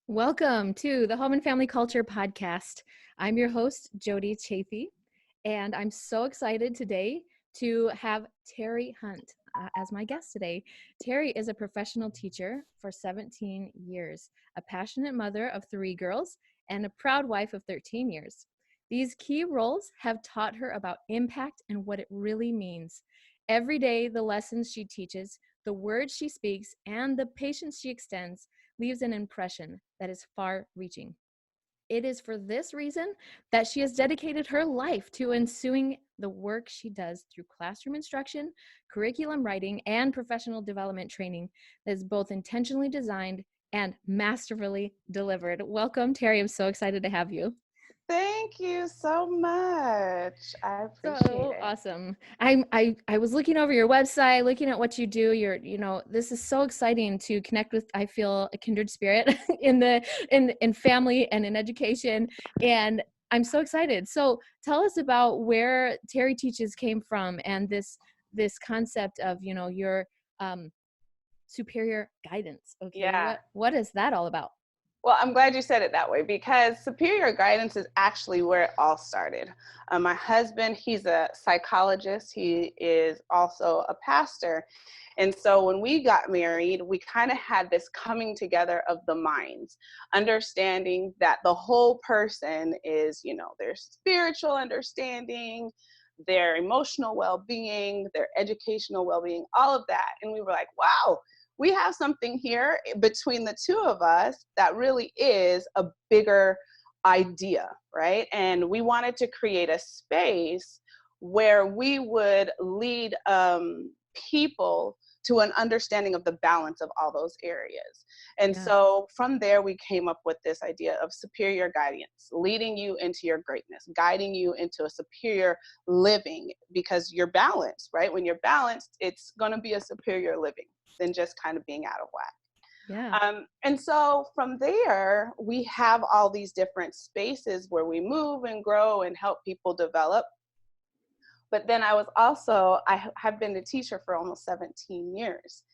Welcome to the Home and Family Culture Podcast. I'm your host, Jodi Chaffee, and I'm so excited today to have Terri Hunt as my guest today. Terri is a professional teacher for 17 years, a passionate mother of 3 girls, and a proud wife of 13 years. These key roles have taught her about impact and what it really means. Every day, the lessons she teaches, the words she speaks, and the patience she extends leaves an impression that is far reaching. It is for this reason that she has dedicated her life to ensuing the work she does through classroom instruction, curriculum writing, and professional development training that is both intentionally designed and masterfully delivered. Welcome, Terri. I'm so excited to have you. Thank you so much. I appreciate So it. awesome. I was looking over your website, looking at what you do. This is so exciting to connect with, I feel, a kindred spirit in family and in education. And I'm so excited. So tell us about where Terri Teaches came from and this concept of, your um superior guidance. Okay. Yeah. What is that all about? Well, I'm glad you said it that way because superior guidance is actually where it all started. My husband, he's a psychologist, he is also a pastor. And so when we got married, we kind of had this coming together of the minds, understanding that the whole person is, their spiritual understanding, their emotional well being, their educational well being, all of that. And we were like, wow, we have something here between the two of us that really is a bigger idea, right? And we wanted to create a space where we would lead people to an understanding of the balance of all those areas. And Yeah. so from there, we came up with this idea of superior guidance, leading you into your greatness, guiding you into a superior living because you're balanced, right? When you're balanced, it's going to be a superior living than just kind of being out of whack. Yeah. And so from there, we have all these different spaces where we move and grow and help people develop. But then I have been a teacher for almost 17 years.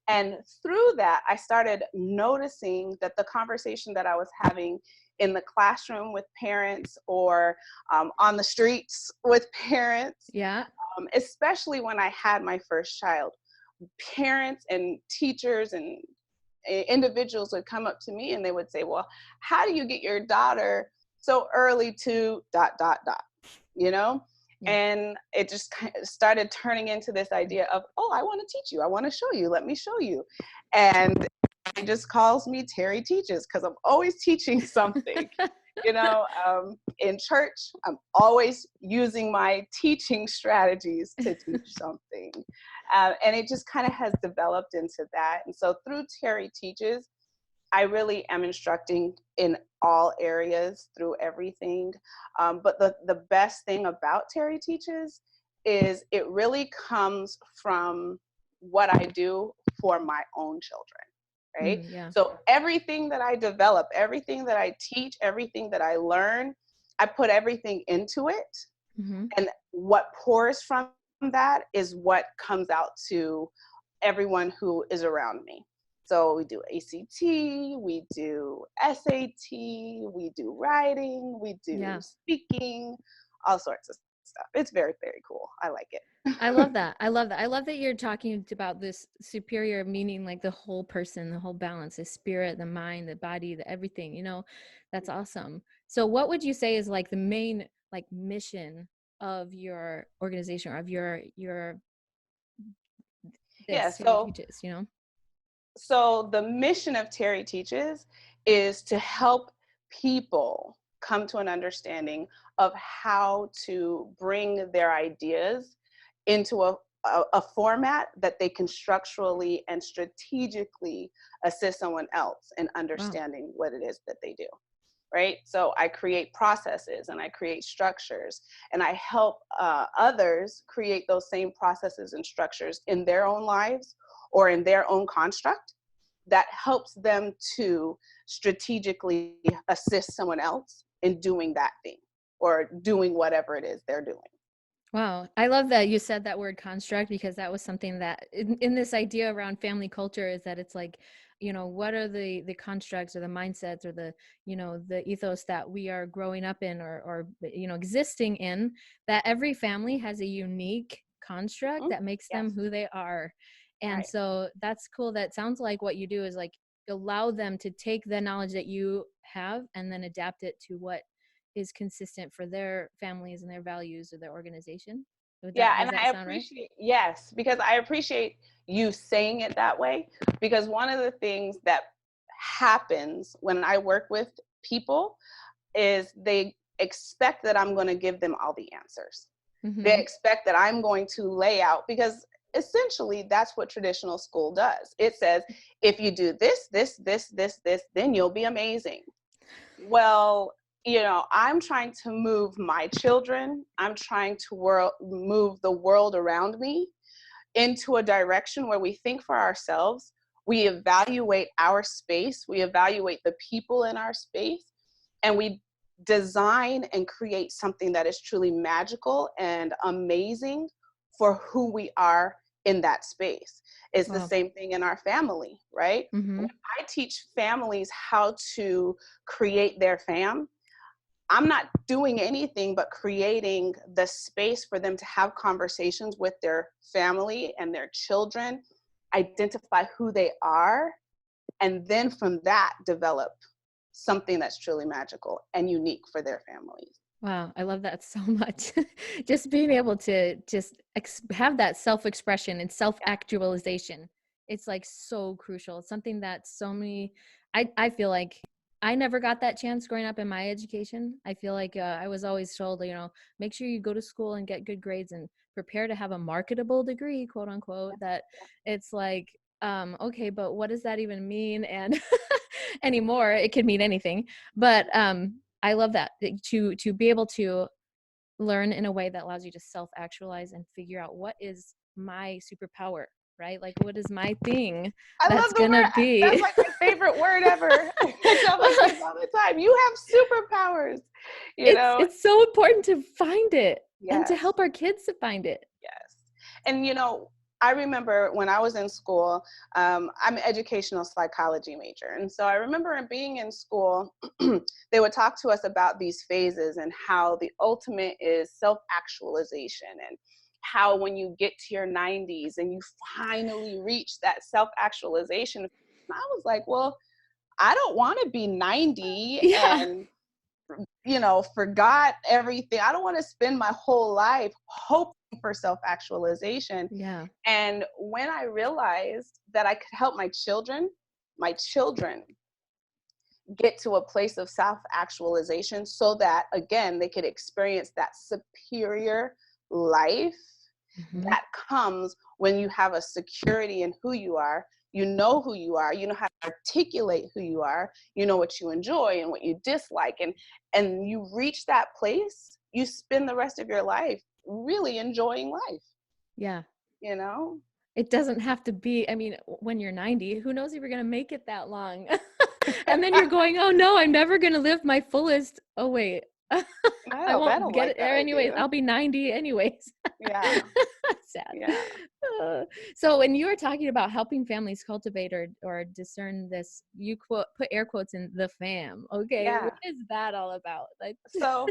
And through that, I started noticing that the conversation that I was having in the classroom with parents or on the streets with parents, Yeah. especially when I had my first child, parents and teachers and individuals would come up to me and they would say, well, how do you get your daughter so early to ... you know? Yeah. And it just kind of started turning into this idea of, oh, I want to teach you. I want to show you. Let me show you. And it just calls me Terri Teaches because I'm always teaching something. In church, I'm always using my teaching strategies to teach something. And it just kind of has developed into that. And so through Terri Teaches, I really am instructing in all areas through everything. But the best thing about Terri Teaches is it really comes from what I do for my own children, right? Yeah. So everything that I develop, everything that I teach, everything that I learn, I put everything into it. Mm-hmm. And what pours from that is what comes out to everyone who is around me. So we do ACT, we do SAT, we do writing, we do Yeah. speaking, all sorts of stuff. It's very, very cool. I like it. I love that. I love that. I love that you're talking about this superior meaning, like the whole person, the whole balance, the spirit, the mind, the body, the everything, that's awesome. So what would you say is like the main like mission of your organization or of your Yeah, this Terri so Teaches? so the mission of Terri Teaches is to help people come to an understanding of how to bring their ideas into a format that they can structurally and strategically assist someone else in Wow. understanding what it is that they do. Right? So I create processes and I create structures and I help others create those same processes and structures in their own lives or in their own construct that helps them to strategically assist someone else in doing that thing or doing whatever it is they're doing. Wow. I love that you said that word construct because that was something that in this idea around family culture is that it's like what are the constructs or the mindsets or the ethos that we are growing up in or existing in, that every family has a unique construct Mhm. that makes them Yes. who they are. And Right. so that's cool. That sounds like what you do is like allow them to take the knowledge that you have and then adapt it to what is consistent for their families and their values or their organization. Yeah, Does and that I sound right? appreciate, yes, because I appreciate you saying it that way, because one of the things that happens when I work with people is they expect that I'm going to give them all the answers. They Mm-hmm. expect that I'm going to lay out, because essentially that's what traditional school does. It says, if you do this, then you'll be amazing. Well, I'm trying to move my children. I'm trying to move the world around me into a direction where we think for ourselves. We evaluate our space. We evaluate the people in our space, and we design and create something that is truly magical and amazing for who we are in that space. It's the Wow. same thing in our family, right? Mm-hmm. When I teach families how to create their fam, I'm not doing anything but creating the space for them to have conversations with their family and their children, identify who they are, and then from that develop something that's truly magical and unique for their families. Wow, I love that so much. Just being able to just have that self-expression and Yeah. self-actualization. It's like so crucial. It's something that so many, I feel like I never got that chance growing up in my education. I feel like I was always told, make sure you go to school and get good grades and prepare to have a marketable degree, quote unquote, that it's like, okay, but what does that even mean? And anymore, it could mean anything. But I love that to be able to learn in a way that allows you to self-actualize and figure out what is my superpower, right? Like what is my thing I love that's the gonna word. That's be. like my favorite word ever. I tell my kids all the time, you have superpowers, you know? It's so important to find it and to Yes. help our kids to find it. Yes. And I remember when I was in school, I'm an educational psychology major. And so I remember being in school, they would talk to us about these phases and how the ultimate is self actualization, and how when you get to your 90s and you finally reach that self actualization. I was like, well, I don't want to be 90 Yeah. and forgot everything. I don't want to spend my whole life hoping for self actualization. Yeah. And when I realized that I could help my children get to a place of self actualization so that, again, they could experience that superior life Mm-hmm. that comes when you have a security in who you are. You know who you are, you know how to articulate who you are, you know what you enjoy and what you dislike, and you reach that place, you spend the rest of your life really enjoying life, Yeah. you know? It doesn't have to be, I mean, when you're 90, who knows if you're going to make it that long? And then you're going, oh no, I'm never going to live my fullest. Oh, wait, I I won't don't get like it that there anyways. idea. I'll be 90 anyways. Yeah. Sad. Yeah. Uh, so when you were talking about helping families cultivate or discern this, you put air quotes in the fam. Okay. What Yeah. is that all about? Like, So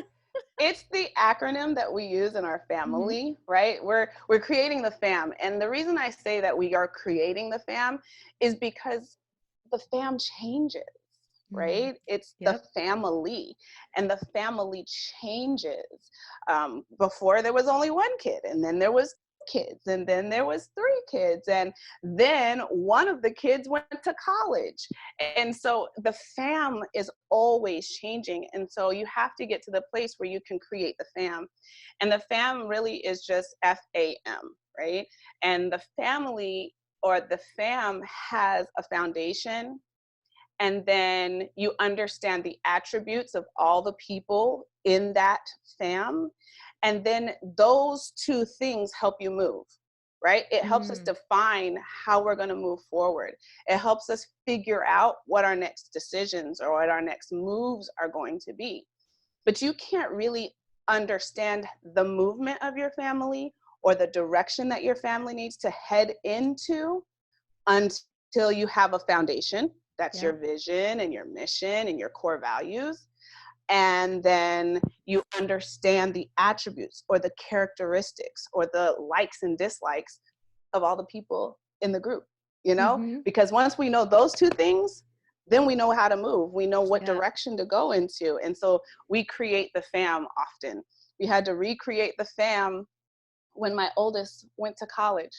it's the acronym that we use in our mhm. family, right? We're creating the fam. And the reason I say that we are creating the fam is because the fam changes, Mm. right? It's the Yep. family, and the family changes. Before there was only one kid, and then there was kids, and then there was three kids, and then one of the kids went to college. And so the fam is always changing, and so you have to get to the place where you can create the fam. And the fam really is just F.A.M, right? And the family, or the fam, has a foundation, and then you understand the attributes of all the people in that fam, and then those two things help you move, right? It helps us Mm. define how we're going to move forward. It helps us figure out what our next decisions or what our next moves are going to be. But you can't really understand the movement of your family or the direction that your family needs to head into until till you have a foundation. That's Yeah. your vision and your mission and your core values. And then you understand the attributes or the characteristics or the likes and dislikes of all the people in the group, you know? Mm-hmm. Because once we know those two things, then we know how to move. We know what Yeah. direction to go into. And so we create the fam often. We had to recreate the fam when my oldest went to college.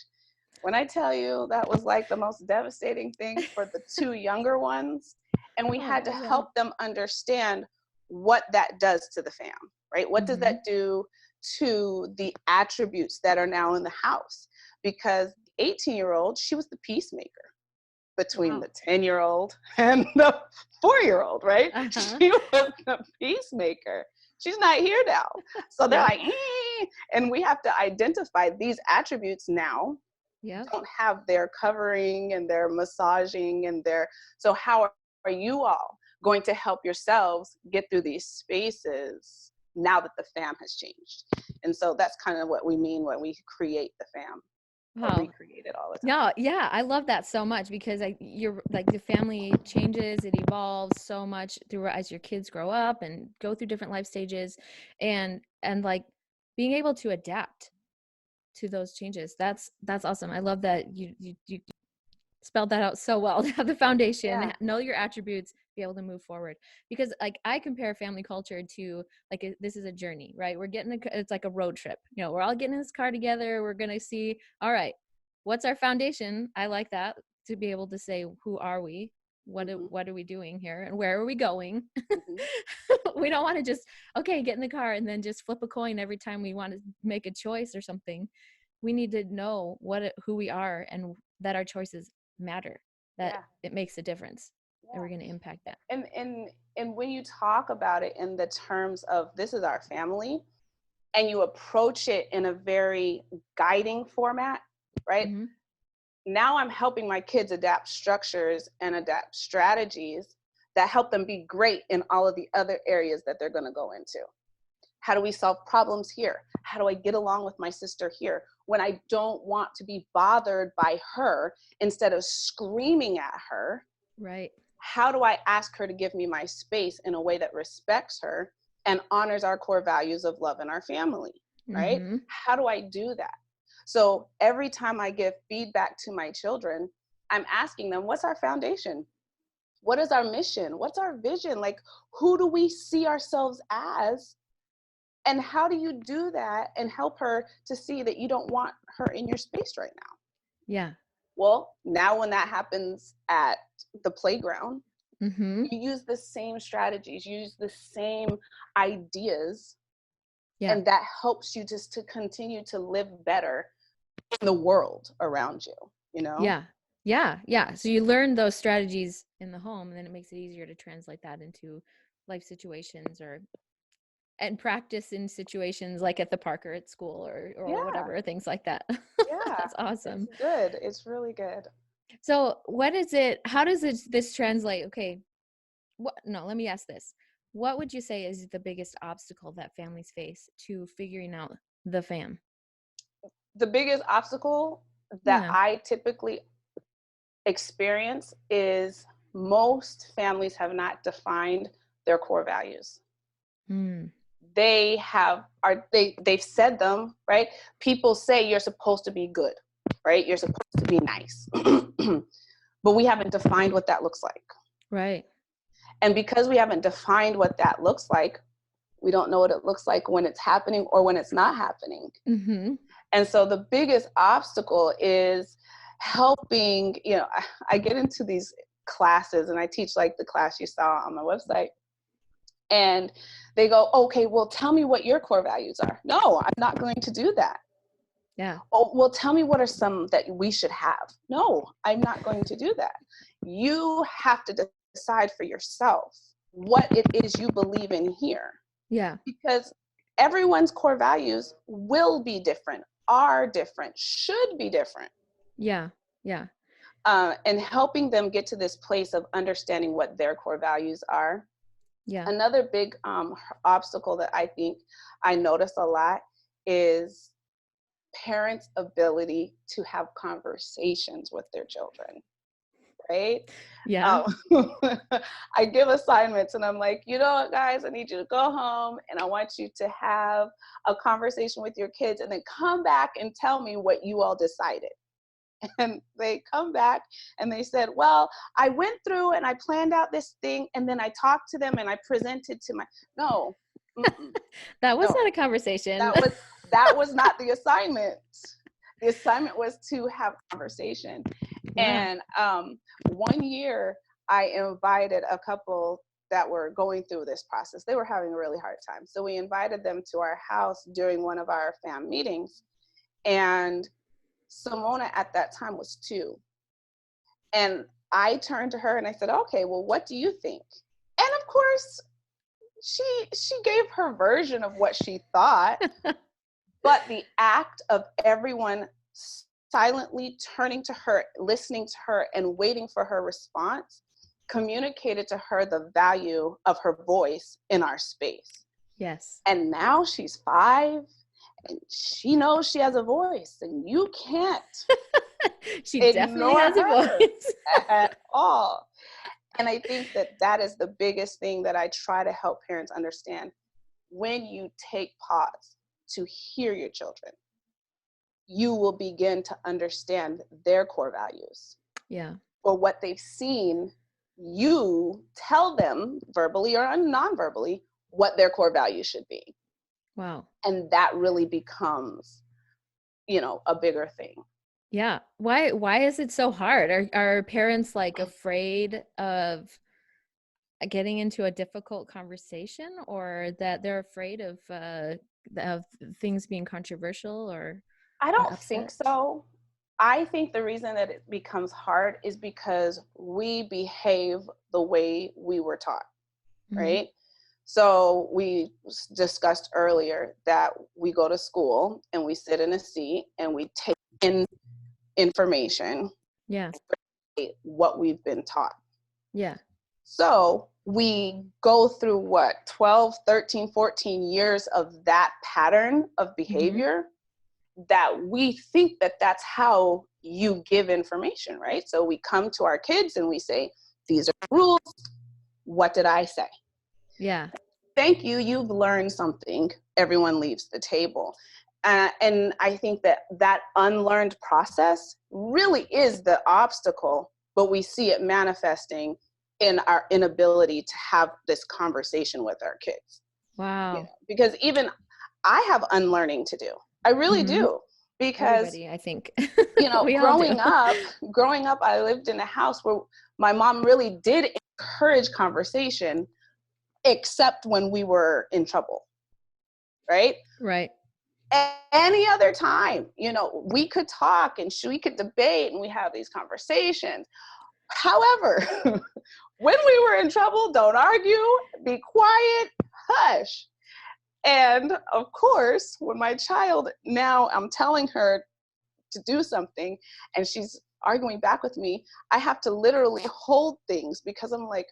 When I tell you that was like the most devastating thing for the two younger ones, and we had Oh, to yeah. help them understand what that does to the fam, right? What does Mm-hmm. that do to the attributes that are now in the house? Because the 18-year-old, she was the peacemaker between Wow. the 10-year-old and the 4-year-old, right? Uh-huh. She was the peacemaker. She's not here now. So they're Yeah. like, and we have to identify these attributes now Yep. don't have their covering and their massaging and their, so how are you all going to help yourselves get through these spaces now that the fam has changed? And so that's kind of what we mean when we create the fam or Wow. recreate it all the time. No, yeah, I love that so much because you're like the family changes, it evolves so much through as your kids grow up and go through different life stages, and like being able to adapt to those changes. That's awesome. I love that you spelled that out so well. To have the foundation, Yeah. know your attributes, be able to move forward. Because like I compare family culture to like this is a journey, right? We're getting it's like a road trip. You know, we're all getting in this car together. We're gonna see. All right, what's our foundation? I like that to be able to say who are we. Mm-hmm. What are we doing here and where are we going? Mm-hmm. We don't want to just get in the car and then just flip a coin every time we want to make a choice or something. We need to know who we are and that our choices matter, that Yeah. it makes a difference, and we're Yeah. going to impact that. And when you talk about it in the terms of this is our family, and you approach it in a very guiding format, right? Mm-hmm. Now I'm helping my kids adapt structures and adapt strategies that help them be great in all of the other areas that they're going to go into. How do we solve problems here? How do I get along with my sister here when I don't want to be bothered by her instead of screaming at her? Right. How do I ask her to give me my space in a way that respects her and honors our core values of love in our family, right? Mm-hmm. How do I do that? So every time I give feedback to my children, I'm asking them, what's our foundation? What is our mission? What's our vision? Like, who do we see ourselves as? And how do you do that and help her to see that you don't want her in your space right now? Yeah. Well, now when that happens at the playground, Mm-hmm. you use the same strategies, you use the same ideas, Yeah. and that helps you just to continue to live better in the world around you, you know? Yeah. Yeah. Yeah. So you learn those strategies in the home, and then it makes it easier to translate that into life situations and practice in situations like at the park or at school or Yeah, whatever, things like that. yeah, That's it's awesome. good. It's really good. So how does this translate? Okay, no, let me ask this. What would you say is the biggest obstacle that families face to figuring out the fam? The biggest obstacle that Yeah. I typically experience is most families have not defined their core values. Mm, They have they've said them, right? People say you're supposed to be good, right? You're supposed to be nice. But we haven't defined what that looks like. right. And because we haven't defined what that looks like, we don't know what it looks like when it's happening or when it's not happening. Mm-hmm. And so the biggest obstacle is helping, I get into these classes and I teach like the class you saw on my website. And they go, okay, well, tell me what your core values are. No, I'm not going to do that. Yeah. Oh, well, tell me what are some that we should have. No, I'm not going to do that. You have to decide for yourself what it is you believe in here, Yeah. because everyone's core values will be different, are different, should be different. Yeah. Yeah. And helping them get to this place of understanding what their core values are. Yeah. Another big obstacle that I think I notice a lot is parents' ability to have conversations with their children. right? Yeah. Um, I give assignments and I'm like, you know what, guys, I need you to go home and I want you to have a conversation with your kids and then come back and tell me what you all decided. And they come back and they said, well, I went through and I planned out this thing and then I talked to them and I presented to my, no, That was no, not a conversation. that was not the assignment. The assignment was to have conversation. Yeah. And one year I invited a couple that were going through this process. They were having a really hard time. So we invited them to our house during one of our F.A.M meetings. And Simona at that time was 2. And I turned to her and I said, okay, well, what do you think? And of course, she gave her version of what she thought, but the act of everyone silently turning to her, listening to her, and waiting for her response communicated to her the value of her voice in our space. Yes. And now she's 5 and she knows she has a voice, and you can't She definitely ignore has a her voice. at all. And I think that that is the biggest thing that I try to help parents understand. When you take pause to hear your children, you will begin to understand their core values Yeah. or what they've seen you tell them verbally or non-verbally what their core values should be. Wow. And that really becomes, a bigger thing. Yeah. Why is it so hard? Are parents like afraid of getting into a difficult conversation, or that they're afraid of things being controversial I or don't think upset? so. I think the reason that it becomes hard is because we behave the way we were taught, Hmm. right? So we discussed earlier that we go to school and we sit in a seat and we take in information, Yeah. what we've been taught. Yeah. So we go through what, 12, 13, 14 years of that pattern of Hmm. behavior that we think that that's how you give information, right? So we come to our kids and we say, these are the rules. What did I say? Yeah. Thank you, you've learned something. Everyone leaves the table. And I think that that unlearned process really is the obstacle, but we see it manifesting in our inability to have this conversation with our kids. Wow. Because even I have unlearning to do. I really Hmm. do. Because, Everybody, I think. you know, We all do. growing up, I lived in a house where my mom really did encourage conversation, except when we were in trouble, right? Right. Any other time, we could talk and we could debate and we have these conversations. However, when we were in trouble, don't argue, be quiet, hush. And of course, when my child, now I'm telling her to do something and she's arguing back with me, I have to literally hold things because I'm like,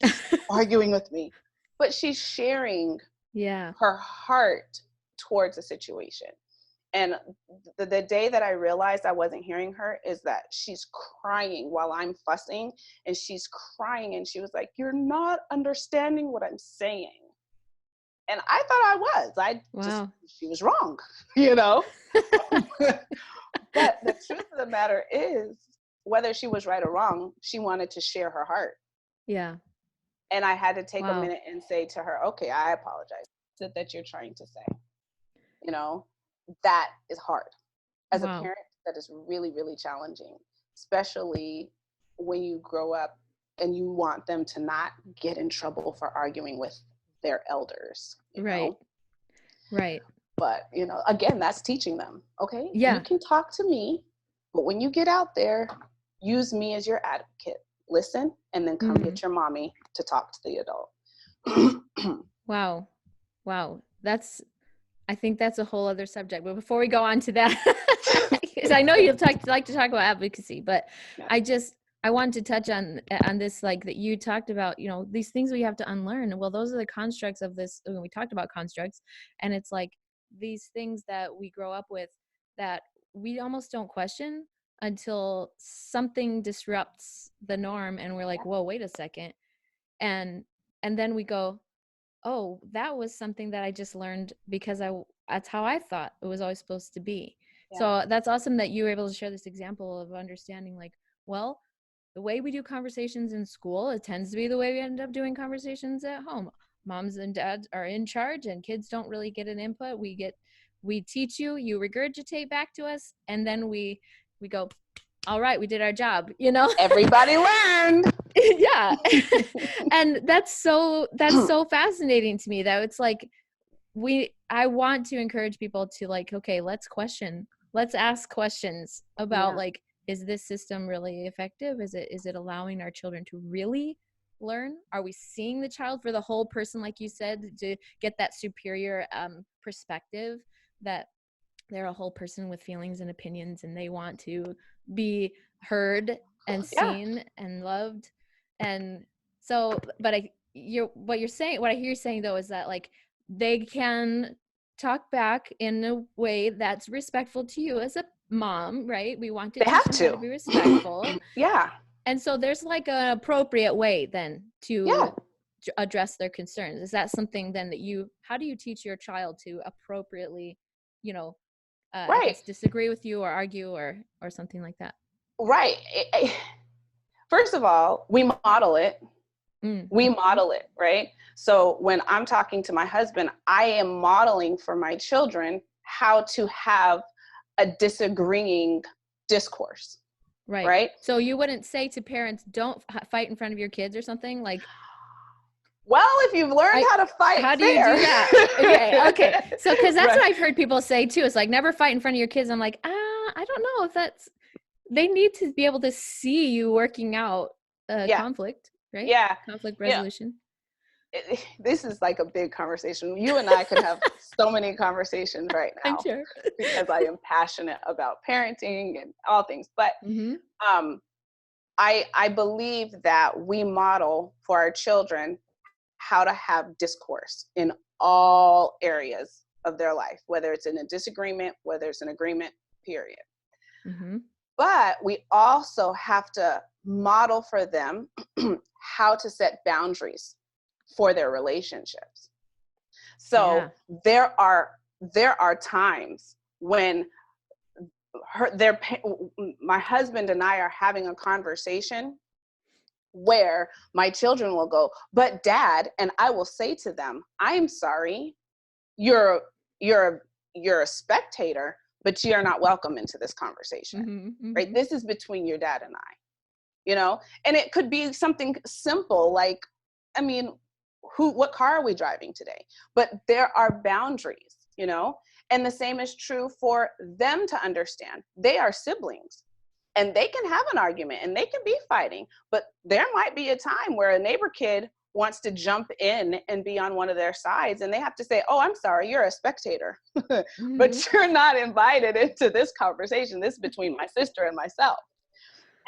she's arguing with me. But she's sharing Yeah. her heart towards a situation. And the day that I realized I wasn't hearing her is that she's crying while I'm fussing, and she's crying and she was like, you're not understanding what I'm saying. And I thought I was. Wow. She was wrong, you know? But the truth of the matter is, whether she was right or wrong, she wanted to share her heart. Yeah. And I had to take a Wow. minute and say to her, okay, I apologize. What is it that you're trying to say? You know, that is hard. As a Wow. parent, that is really, really challenging, especially when you grow up and you want them to not get in trouble for arguing with their elders, Right. Right. But, again, that's teaching them, okay, you Yeah. can talk to me, but when you get out there, use me as your advocate. Listen, and then come Mm. get your mommy to talk to the adult. Wow. Wow. I think that's a whole other subject. But before we go on to that, because I know like to talk about advocacy, but Yeah. I wanted to touch on this, like that you talked about, these things we have to unlearn. Well, those are the constructs of this. When we talked about constructs, and it's like these things that we grow up with that we almost don't question. until something disrupts the norm and we're like, whoa, wait a second. And then we go, oh, that was something that I just learned because that's how I thought it was always supposed to be. Yeah. So that's awesome that you were able to share this example of understanding, like, well, the way we do conversations in school, it tends to be the way we end up doing conversations at home. Moms and dads are in charge and kids don't really get an input. We teach you, you regurgitate back to us, and then we go, all right, we did our job, you know? Everybody learned. Yeah. And that's so fascinating to me, that it's like, I want to encourage people to, like, okay, let's ask questions about, like, is this system really effective? Is it allowing our children to really learn? Are we seeing the child for the whole person, like you said, to get that superior perspective that they're a whole person with feelings and opinions, and they want to be heard and seen and loved? And so, but what I hear you saying though is that, like, they can talk back in a way that's respectful to you as a mom, right? We want to teach them how to be respectful. Yeah. And so there's like an appropriate way then to address their concerns. Is that something then that how do you teach your child to appropriately, you know, I guess disagree with you or argue or something like that? Right. First of all, we model it. We model it, right? So when I'm talking to my husband, I am modeling for my children how to have a disagreeing discourse. Right. So you wouldn't say to parents, don't fight in front of your kids or something like, well, if you've learned how to fight, how do you do that? Okay. So, because that's what I've heard people say too. It's like, never fight in front of your kids. I'm like, I don't know if they need to be able to see you working out conflict, right? Yeah. Conflict resolution. This is like a big conversation. You and I could have so many conversations right now. I'm sure. Because I am passionate about parenting and all things. But I believe that we model for our children how to have discourse in all areas of their life, whether it's in a disagreement, whether it's an agreement, period. But we also have to model for them how to set boundaries for their relationships. So there are times when my husband and I are having a conversation where my children will go, but Dad, and I will say to them, I'm sorry, you're a spectator, but you're not welcome into this conversation, right? This is between your dad and I, you know? And it could be something simple, like, I mean, what car are we driving today? But there are boundaries, you know? And the same is true for them to understand. They are siblings. And they can have an argument and they can be fighting, but there might be a time where a neighbor kid wants to jump in and be on one of their sides, and they have to say, oh, I'm sorry, you're a spectator, but you're not invited into this conversation. This is between my sister and myself.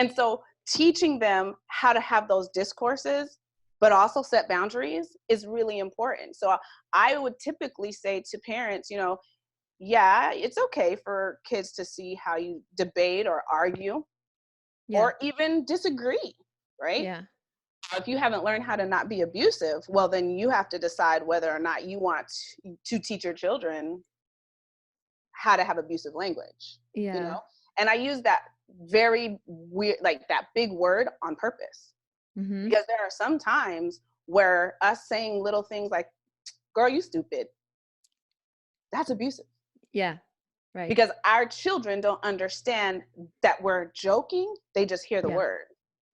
And so teaching them how to have those discourses, but also set boundaries, is really important. So I would typically say to parents, you know, yeah, it's okay for kids to see how you debate or argue or even disagree, right? Yeah. If you haven't learned how to not be abusive, well, then you have to decide whether or not you want to teach your children how to have abusive language, you know? And I use that very weird, like that big word on purpose, because there are some times where us saying little things like, girl, you stupid, that's abusive. Yeah. Right. Because our children don't understand that we're joking. They just hear the word.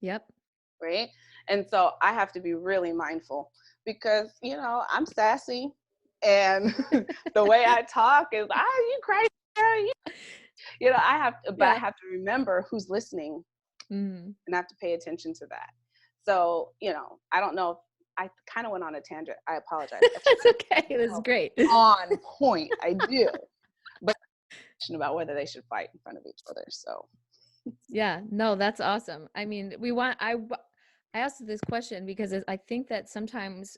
Yep. Right. And so I have to be really mindful because, you know, I'm sassy and the way I talk is, you crazy. You know, I have to remember who's listening and I have to pay attention to that. So, you know, I don't know if I kind of went on a tangent. I apologize. That's okay. It was great. On point. I do. But about whether they should fight in front of each other. So yeah, no, that's awesome. I mean, I asked this question because I think that sometimes,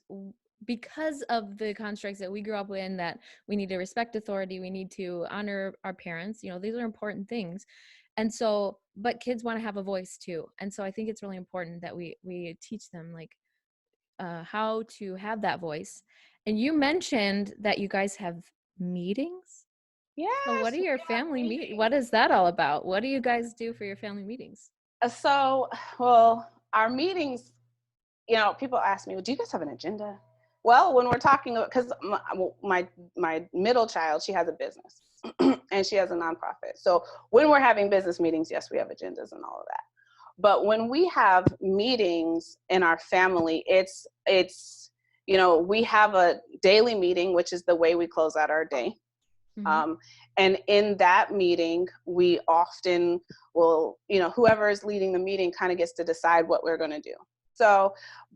because of the constructs that we grew up in, that we need to respect authority, we need to honor our parents, you know, these are important things. And so, but kids want to have a voice too. And so I think it's really important that we teach them like how to have that voice. And you mentioned that you guys have meetings. So what Yes, are we your have family meetings. what is that all about? What do you guys do for your family meetings? So, well, our meetings, people ask me, well, do you guys have an agenda? Well, when we're talking, because my middle child, she has a business and she has a nonprofit. So when we're having business meetings, yes, we have agendas and all of that. But when we have meetings in our family, we have a daily meeting, which is the way we close out our day. Mm-hmm. And in that meeting, we often will, whoever is leading the meeting kind of gets to decide what we're going to do. So,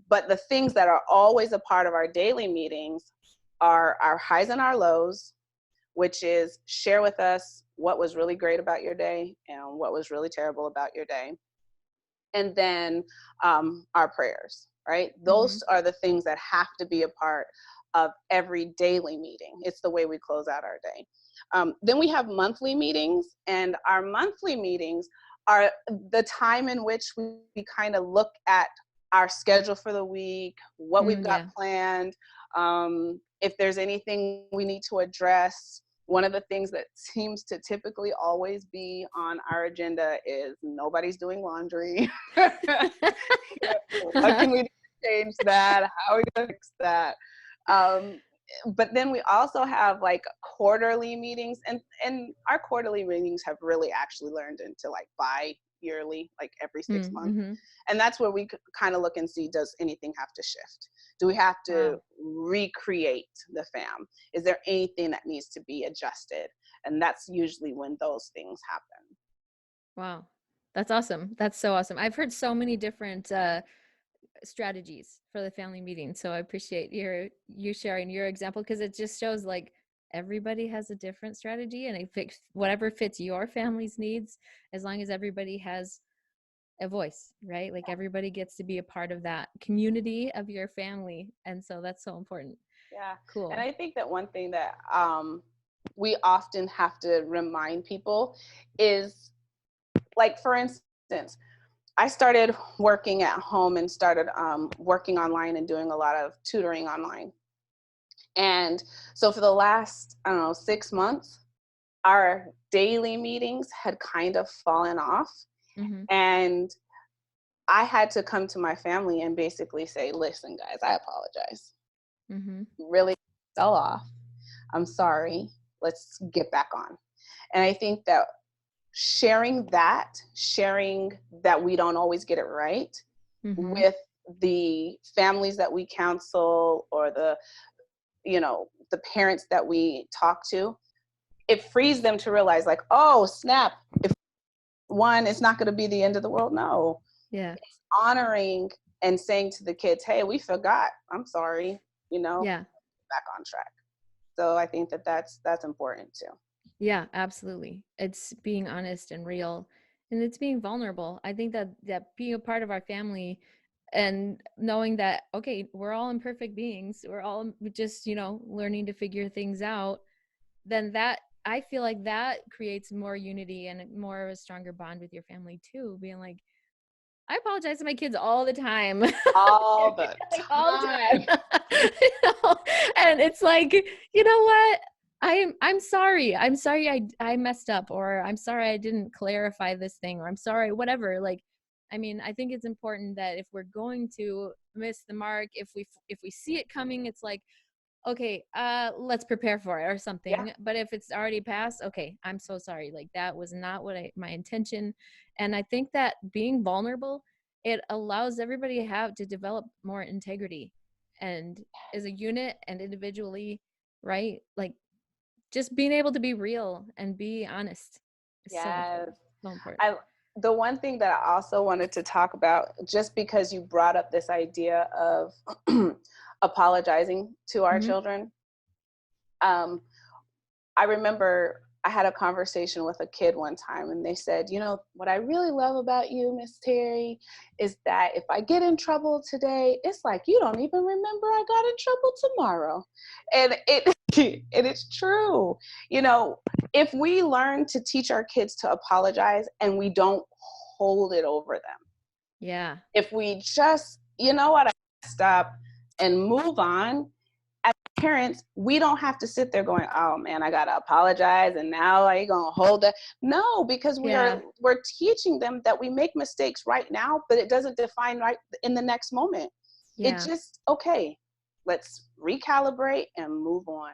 but the things that are always a part of our daily meetings are our highs and our lows, which is share with us what was really great about your day and what was really terrible about your day. And then our prayers, right? Mm-hmm. Those are the things that have to be a part of every daily meeting. It's the way we close out our day. Then we have monthly meetings, and our monthly meetings are the time in which we kind of look at our schedule for the week, what we've got Yeah. planned, if there's anything we need to address. One of the things that seems to typically always be on our agenda is nobody's doing laundry. What can we do to change that? How are we going to fix that? Um, but then we also have like quarterly meetings, and our quarterly meetings have really actually learned into like bi-yearly, like every 6 months. Mm-hmm. And that's where we kind of look and see, does anything have to shift? Do we have to Wow. recreate the fam? Is there anything that needs to be adjusted? And that's usually when those things happen. Wow. That's awesome. That's so awesome. I've heard so many different strategies for the family meeting. So I appreciate you sharing your example, because it just shows like everybody has a different strategy, and it fits whatever fits your family's needs, as long as everybody has a voice, right? Like everybody gets to be a part of that community of your family. And so that's so important. Yeah. And Cool. I think that one thing that we often have to remind people is, like, for instance, I started working at home and started working online and doing a lot of tutoring online. And so for the last, I don't know, 6 months, our daily meetings had kind of fallen off. Mm-hmm. And I had to come to my family and basically say, listen, guys, I apologize. Mm-hmm. Really fell off. I'm sorry. Let's get back on. And I think that sharing that we don't always get it right Mm-hmm. with the families that we counsel, or the parents that we talk to, it frees them to realize, like, oh snap, if one, it's not going to be the end of the world. No, Yeah. it's honoring and saying to the kids, hey, we forgot, I'm sorry, Yeah. back on track. So I think that that's important too. Yeah, absolutely. It's being honest and real, and it's being vulnerable. I think that being a part of our family and knowing that, okay, we're all imperfect beings, we're all just, learning to figure things out, then that, I feel like that creates more unity and more of a stronger bond with your family too, being like, I apologize to my kids all the time. All the Like all the time. time. You know? And it's like, you know what? I'm sorry. I'm sorry I messed up, or I'm sorry I didn't clarify this thing, or I'm sorry, whatever. Like, I mean, I think it's important that if we're going to miss the mark, if we see it coming, it's like, okay, let's prepare for it or Yeah. something. But if it's already passed, okay, I'm so sorry. Like that was not my intention. And I think that being vulnerable, it allows everybody to develop more integrity, and as a unit and individually, right? Like just being able to be real and be honest is so Yes. important. So important. I The one thing that I also wanted to talk about, just because you brought up this idea of apologizing to our Mm-hmm. children, um, I remember I had a conversation with a kid one time, and they said, what I really love about you, Miss Terri, is that if I get in trouble today, it's like you don't even remember I got in trouble tomorrow. And it And it's true. You know, if we learn to teach our kids to apologize and we don't hold it over them, Yeah. if we just, you know what, I stop and move on, as parents, we don't have to sit there going, oh man, I gotta apologize and now I ain't gonna hold it. No, because Yeah. we're teaching them that we make mistakes right now, but it doesn't define right in the next moment. It Yeah. just, okay, let's recalibrate and move on.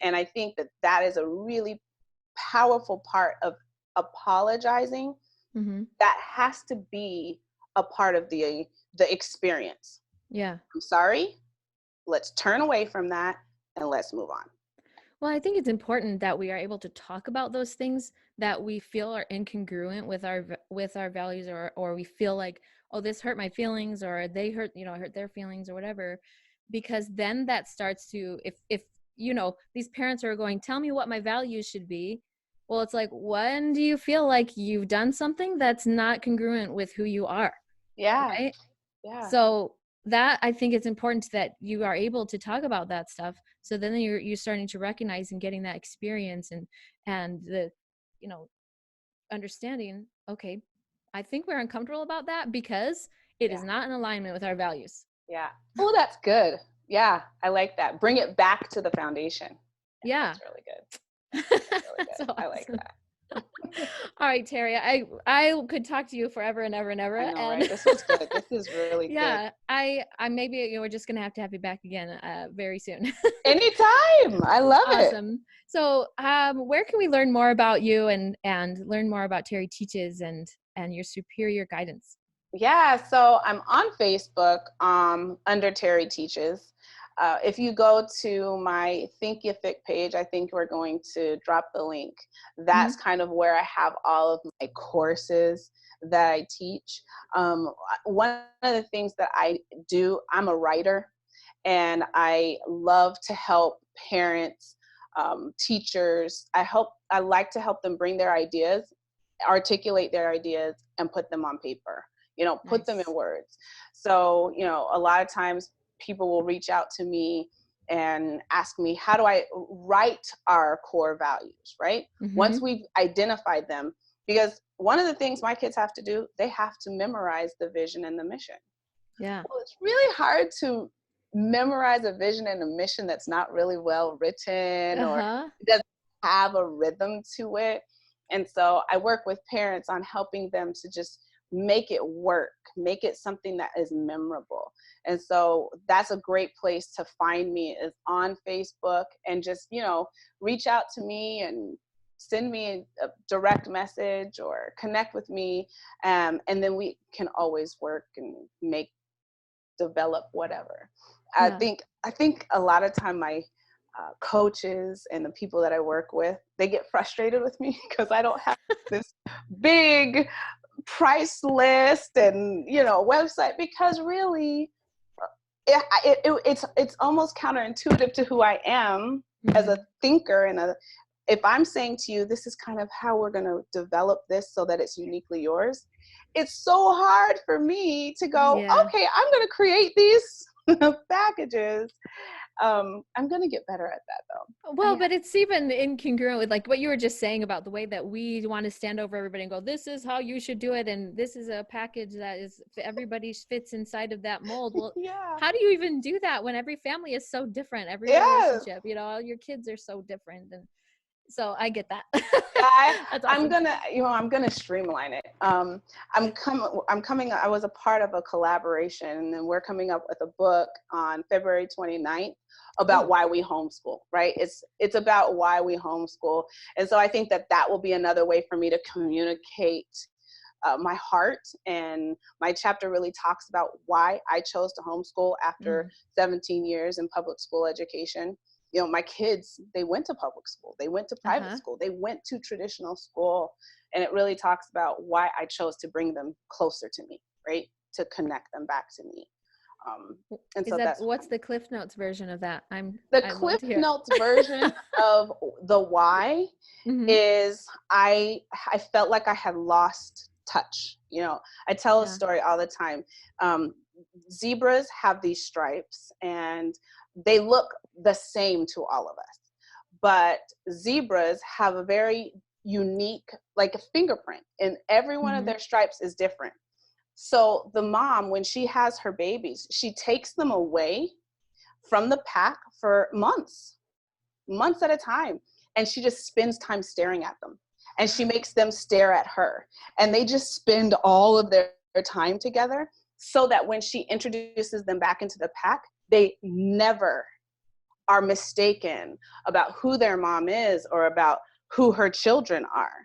And I think that that is a really powerful part of apologizing. Mm-hmm. That has to be a part of the experience. Yeah. I'm sorry, let's turn away from that and let's move on. Well, I think it's important that we are able to talk about those things that we feel are incongruent with our values, or we feel like, oh, this hurt my feelings, or they hurt, hurt their feelings or whatever, because then that starts to, if these parents are going, tell me what my values should be. Well, it's like, when do you feel like you've done something that's not congruent with who you are, Yeah, right? yeah, So that, I think it's important that you are able to talk about that stuff. So then you're starting to recognize and getting that experience and the, you know, understanding, okay, I think we're uncomfortable about that because it is yeah, not in alignment with our values. yeah. Oh, that's good. Yeah, I like that. Bring it back to the foundation. Yeah, Yeah. that's really good. That's really That's good. I like awesome. that. All right, Terry, I could talk to you forever and ever and ever. I know, And right? This was good. This is really good. yeah, I maybe, we're just going to have you back again very soon. Anytime. I love it. Awesome. So, where can we learn more about you and learn more about Terri Teaches and your superior guidance? Yeah, so I'm on Facebook under Terri Teaches. If you go to my Thinkific page, I think we're going to drop the link. That's Hmm. kind of where I have all of my courses that I teach. One of the things that I do, I'm a writer, and I love to help parents, teachers. I like to help them bring their ideas, articulate their ideas, and put them on paper, put them in Nice. words. So, a lot of times people will reach out to me and ask me, how do I write our core values, right? Once Hmm. we've identified them, because one of the things my kids have to do, they have to memorize the vision and the mission. Yeah. Well, it's really hard to memorize a vision and a mission that's not really well written or Uh-huh. doesn't have a rhythm to it. And so I work with parents on helping them to just make it work, make it something that is memorable. And so that's a great place to find me, is on Facebook, and just, reach out to me and send me a direct message or connect with me. And then we can always work and develop whatever. I Yeah. think I think a lot of time my coaches and the people that I work with, they get frustrated with me because I don't have this big price list and website, because really it's almost counterintuitive to who I am as a Hmm. thinker. If I'm saying to you, this is kind of how we're going to develop this so that it's uniquely yours, it's so hard for me to go, Yeah. okay, I'm going to create these packages. I'm going to get better at that though. Well, Yeah. but it's even incongruent with like what you were just saying about the way that we want to stand over everybody and go, this is how you should do it, and this is a package that is everybody fits inside of that mold. Well, Yeah. how do you even do that when every family is so different, every Yes. relationship, all your kids are so different? And so I get that. Yeah, That's I'm awesome. gonna, streamline it. I'm coming. I was a part of a collaboration, and we're coming up with a book on February 29th about Oh, why we homeschool. Right? It's about why we homeschool, and so I think that will be another way for me to communicate my heart. And my chapter really talks about why I chose to homeschool after mm, 17 years in public school education. My kids, they went to public school, they went to private uh-huh. school, they went to traditional school. And it really talks about why I chose to bring them closer to me, right? To connect them back to me. And Is so that, that's what what's the Cliff Notes version of that? the I'd love Cliff to hear Notes it. version of the why Hmm. is I felt like I had lost touch. I tell a Yeah. story all the time. Um, Zebras have these stripes, and they look the same to all of us. but zebras have a very unique, like a fingerprint, and every one of their stripes is different. So the mom, when she has her babies, she takes them away from the pack for months at a time. And she just spends time staring at them. And she makes them stare at her. And they just spend all of their time together, so that when she introduces them back into the pack, they never are mistaken about who their mom is or about who her children are.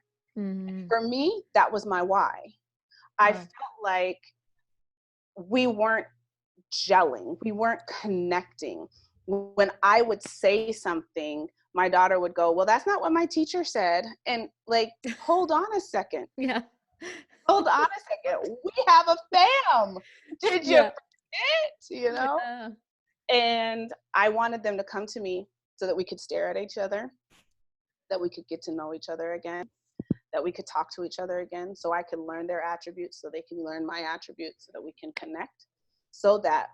For me, that was my why. I felt like we weren't gelling, we weren't connecting. When I would say something, my daughter would go, well, that's not what my teacher said. And like, hold on a second. Yeah. Hold on a second. We have a fam. Did you Yeah. forget? You know? Yeah. And I wanted them to come to me so that we could stare at each other, that we could get to know each other again, that we could talk to each other again, so I could learn their attributes, so they can learn my attributes, so that we can connect, so that,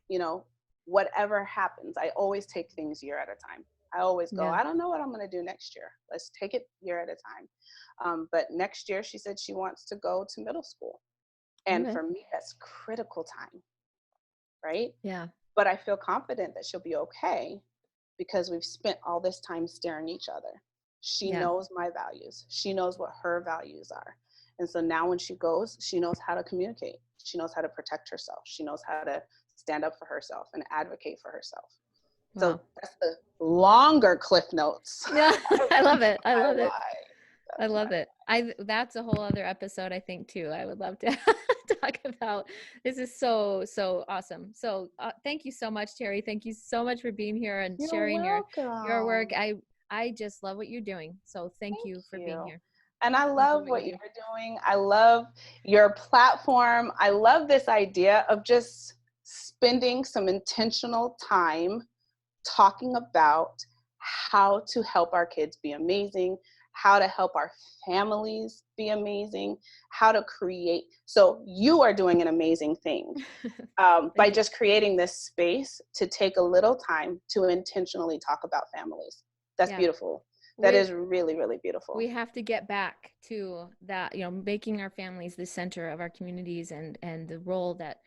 you know, whatever happens, I always take things year at a time. I always go, Yeah. I don't know what I'm going to do next year. Let's take it year at a time. But next year, she said she wants to go to middle school. And Okay. for me, that's critical time, right? Yeah. But I feel confident that she'll be okay because we've spent all this time staring each other. She Yeah. knows my values. She knows what her values are. And so now when she goes, she knows how to communicate. She knows how to protect herself. She knows how to stand up for herself and advocate for herself. So Wow. that's the longer cliff notes. Yeah. I love it. I My love it. why. I That's my love it. That's a whole other episode, I think, too. I would love to talk about. This is so awesome. So thank you so much, Terri. Thank you so much for being here and You're sharing your work. welcome. I just love what you're doing. So thank Thank you for being you. here. And I Thank you love for what what you you're do. doing. I love your platform. I love this idea of just spending some intentional time talking about how to help our kids be amazing, how to help our families be amazing, how to create. So you are doing an amazing thing by Thank you. just creating this space to take a little time to intentionally talk about families. That's Yeah. beautiful. That We is really, really beautiful. we have to get back to that, making our families the center of our communities, and the role that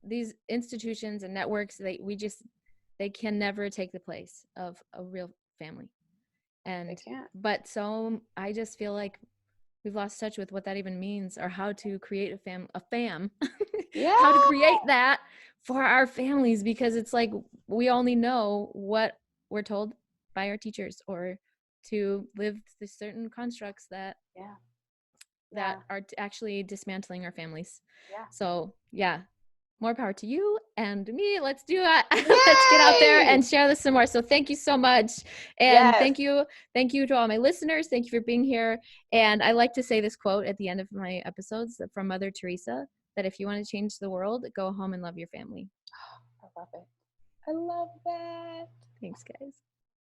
these institutions and networks, they can never take the place of a real family. They And can't. but so I just feel like we've lost touch with what that even means, or how to create a fam Yeah. how to create that for our families, because it's like we only know what we're told by our teachers, or to live the certain constructs that Yeah. that Yeah. are actually dismantling our families. Yeah. So yeah, more power to you and me. Let's do it. Let's get out there Yay! and share this some more. So thank you so much. And Yes. thank you to all my listeners. Thank you for being here. And I like to say this quote at the end of my episodes from Mother Teresa, that if you want to change the world, go home and love your family. I love it. I love that. Thanks, guys.